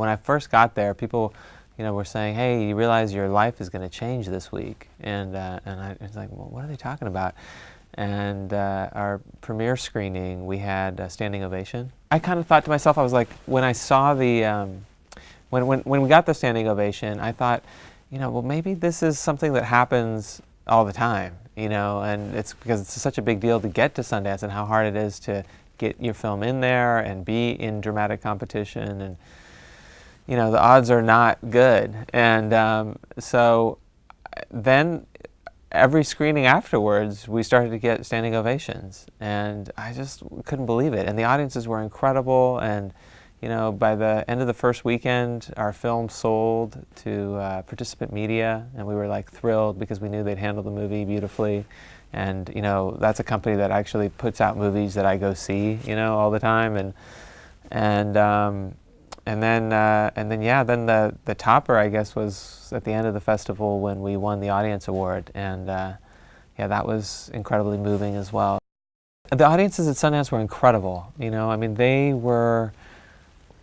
When I first got there, people, were saying, "Hey, you realize your life is going to change this week?" And I was like, "Well, what are they talking about?" And our premiere screening, we had a standing ovation. I kind of thought to myself, I was like, when I saw the, when we got the standing ovation, I thought, well, maybe this is something that happens all the time, and it's because it's such a big deal to get to Sundance and how hard it is to get your film in there and be in dramatic competition, and the odds are not good. And so then every screening afterwards, we started to get standing ovations, and I just couldn't believe it. And the audiences were incredible, and by the end of the first weekend, our film sold to Participant Media, and we were like thrilled because we knew they'd handle the movie beautifully. And that's a company that actually puts out movies that I go see, all the time. And then the topper, I guess, was at the end of the festival when we won the audience award, and that was incredibly moving as well. The audiences at Sundance were incredible. They were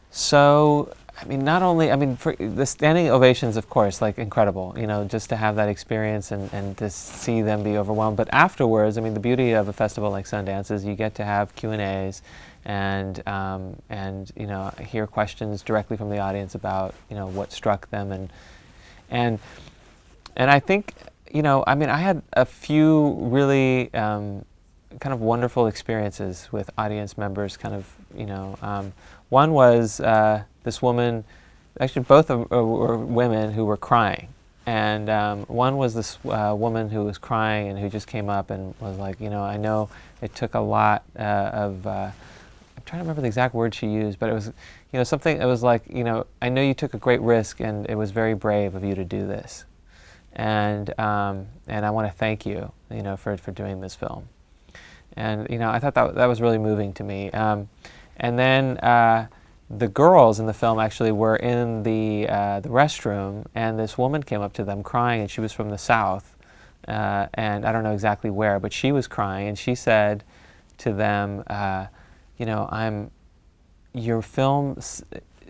so. Not only, for the standing ovations, of course, like incredible. Just to have that experience and to see them be overwhelmed. But afterwards, the beauty of a festival like Sundance is you get to have Q&As. And hear questions directly from the audience about what struck them, and I think I had a few really kind of wonderful experiences with audience members. One was this woman, actually both were women who were crying, and one was this woman who was crying and who just came up and was like, I know it took a lot of I'm trying to remember the exact word she used, but it was, something. It was like, I know you took a great risk, and it was very brave of you to do this, and I want to thank you, for doing this film. And I thought that was really moving to me. And then the girls in the film actually were in the restroom, and this woman came up to them crying, and she was from the South, and I don't know exactly where, but she was crying, and she said to them, your film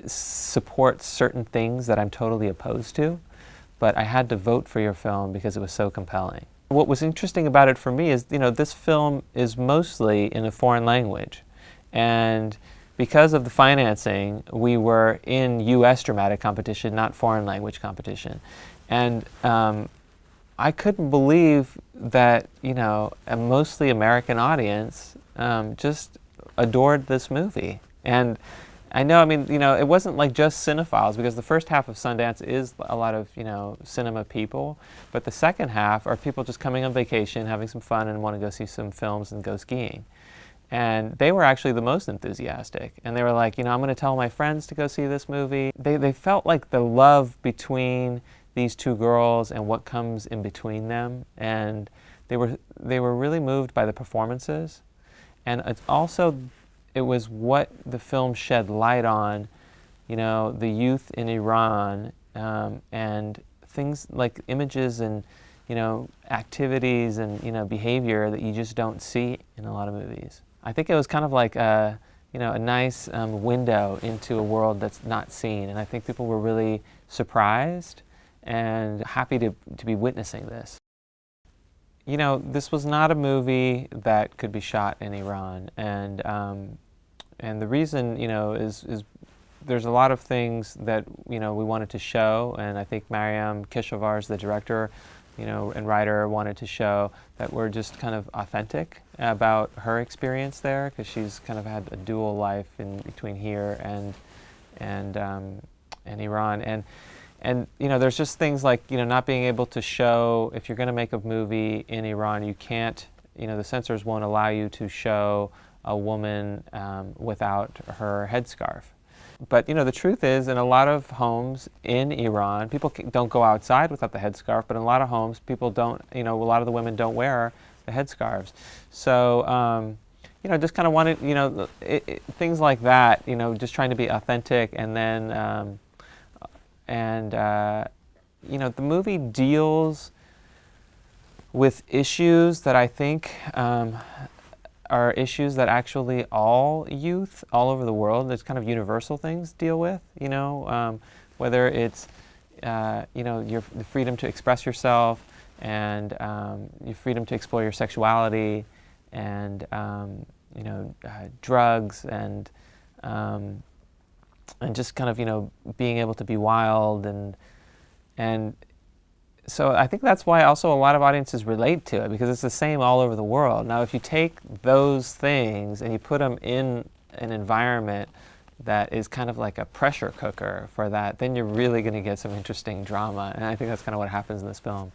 supports certain things that I'm totally opposed to, but I had to vote for your film because it was so compelling. What was interesting about it for me is, this film is mostly in a foreign language, and because of the financing, we were in U.S. dramatic competition, not foreign language competition. And I couldn't believe that, a mostly American audience just adored this movie. And I know, it wasn't like just cinephiles, because the first half of Sundance is a lot of, cinema people, but the second half are people just coming on vacation, having some fun, and want to go see some films and go skiing. And they were actually the most enthusiastic. And they were like, I'm going to tell my friends to go see this movie. They felt like the love between these two girls and what comes in between them. And they were really moved by the performances. And it was what the film shed light on, the youth in Iran, and ththings like images and, activities and, behavior that you just don't see in a lot of movies. I think it was kind of like a nice window into a world that's not seen, and I think people were really surprised and happy to be witnessing this. This was not a movie that could be shot in Iran, and the reason, is there's a lot of things that, we wanted to show, and I think Mariam Keshavarz, the director, and writer, wanted to show that were just kind of authentic about her experience there, because she's kind of had a dual life in between here and Iran, and there's just things like not being able to show, if you're going to make a movie in Iran, you can't, the censors won't allow you to show a woman without her headscarf. But the truth is, in a lot of homes in Iran, people don't go outside without the headscarf, but in a lot of homes, people don't, a lot of the women don't wear the headscarves. So, just kind of wanted, things like that, just trying to be authentic. And then, the movie deals with issues that I think are issues that actually all youth all over the world, there's kind of universal things deal with, whether it's, your the freedom to express yourself and your freedom to explore your sexuality and, drugs and just kind of, being able to be wild and so I think that's why also a lot of audiences relate to it, because it's the same all over the world. Now, if you take those things and you put them in an environment that is kind of like a pressure cooker for that, then you're really going to get some interesting drama. And I think that's kind of what happens in this film.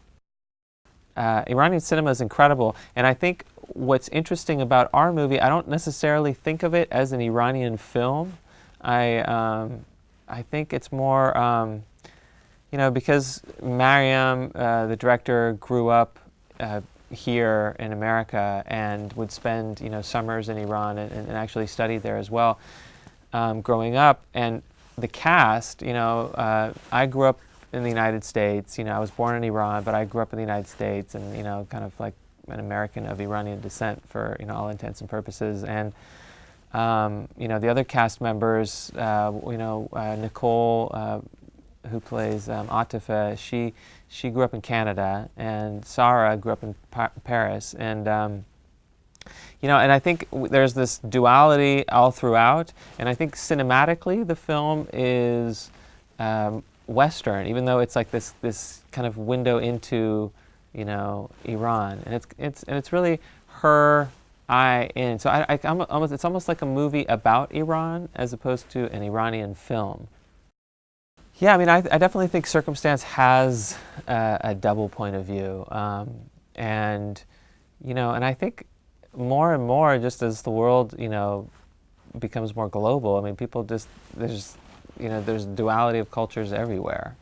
Iranian cinema is incredible. And I think what's interesting about our movie, I don't necessarily think of it as an Iranian film. I think it's more... because Mariam, the director, grew up here in America and would spend, summers in Iran and actually studied there as well growing up. And the cast, I grew up in the United States. I was born in Iran, but I grew up in the United States and, kind of like an American of Iranian descent for, all intents and purposes. And, the other cast members, Nicole, who plays Atifa, she grew up in Canada, and Sarah grew up in Paris, and and I think there's this duality all throughout, and I think cinematically the film is Western, even though it's like this kind of window into Iran, and it's really her eye in. So it's almost like a movie about Iran as opposed to an Iranian film. Yeah, I mean, I definitely think Circumstance has a double point of view, and I think more and more, just as the world, becomes more global. I mean, people there's duality of cultures everywhere,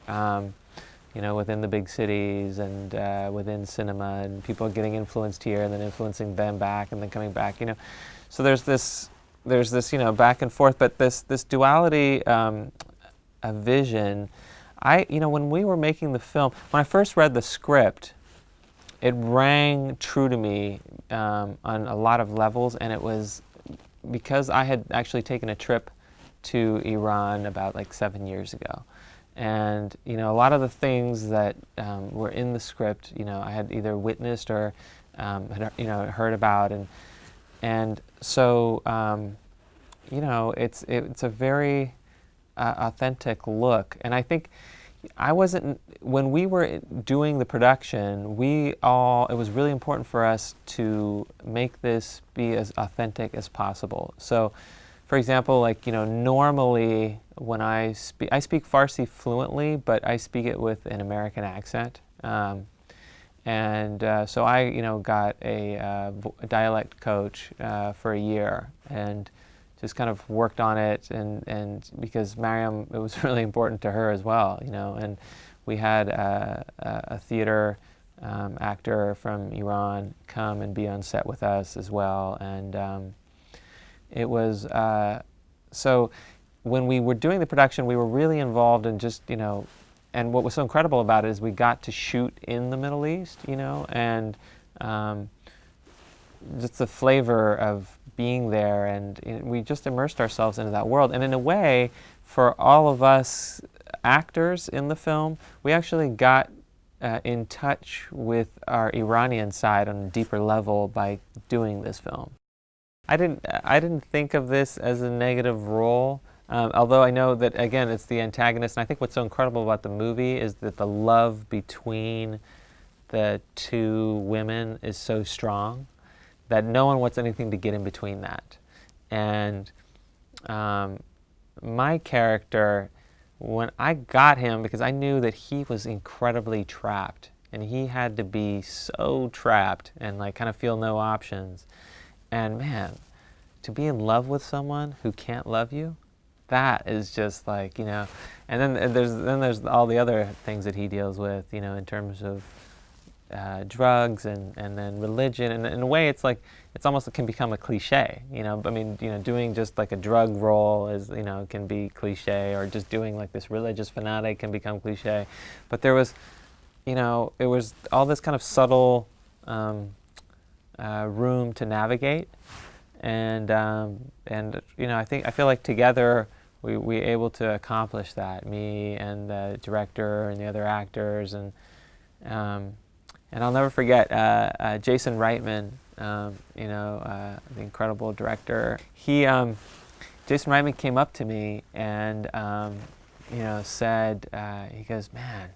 within the big cities and within cinema, and people are getting influenced here and then influencing them back and then coming back, So there's this back and forth, but this duality. A vision. When we were making the film, when I first read the script, it rang true to me on a lot of levels, and it was because I had actually taken a trip to Iran about like 7 years ago. And, a lot of the things that were in the script, I had either witnessed or had, heard about, and so, it's a very authentic look. And I think when we were doing the production, it was really important for us to make this be as authentic as possible. So, for example, normally when I speak Farsi fluently, but I speak it with an American accent. So I, got a dialect coach for a year, and just kind of worked on it, and because Mariam, it was really important to her as well, and we had a theater actor from Iran come and be on set with us as well, and it was, so when we were doing the production, we were really involved in just, and what was so incredible about it is we got to shoot in the Middle East, and just the flavor of being there, and we just immersed ourselves into that world. And in a way, for all of us actors in the film, we actually got in touch with our Iranian side on a deeper level by doing this film. I didn't think of this as a negative role, although I know that, again, it's the antagonist. And I think what's so incredible about the movie is that the love between the two women is so strong that no one wants anything to get in between that. And my character, when I got him, because I knew that he was incredibly trapped, and he had to be so trapped and kind of feel no options. And man, to be in love with someone who can't love you, that is just and then there's all the other things that he deals with, in terms of drugs and then religion, and in a way it's almost, it can become a cliche, I mean, doing just a drug role is, can be cliche, or just doing this religious fanatic can become cliche. But there was, it was all this kind of subtle room to navigate, and I feel like together we were able to accomplish that. Me and the director and the other actors, and I'll never forget Jason Reitman, the incredible director. Jason Reitman came up to me and said, he goes, "Man,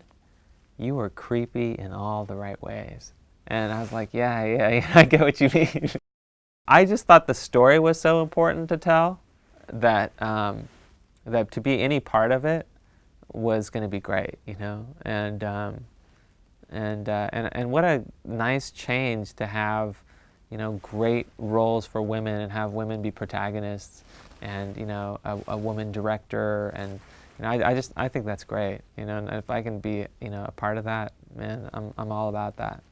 you were creepy in all the right ways." And I was like, yeah, I get what you mean. I just thought the story was so important to tell that that to be any part of it was going to be great, and what a nice change to have, great roles for women and have women be protagonists, and a woman director, and I think that's great, and if I can be a part of that, man, I'm all about that.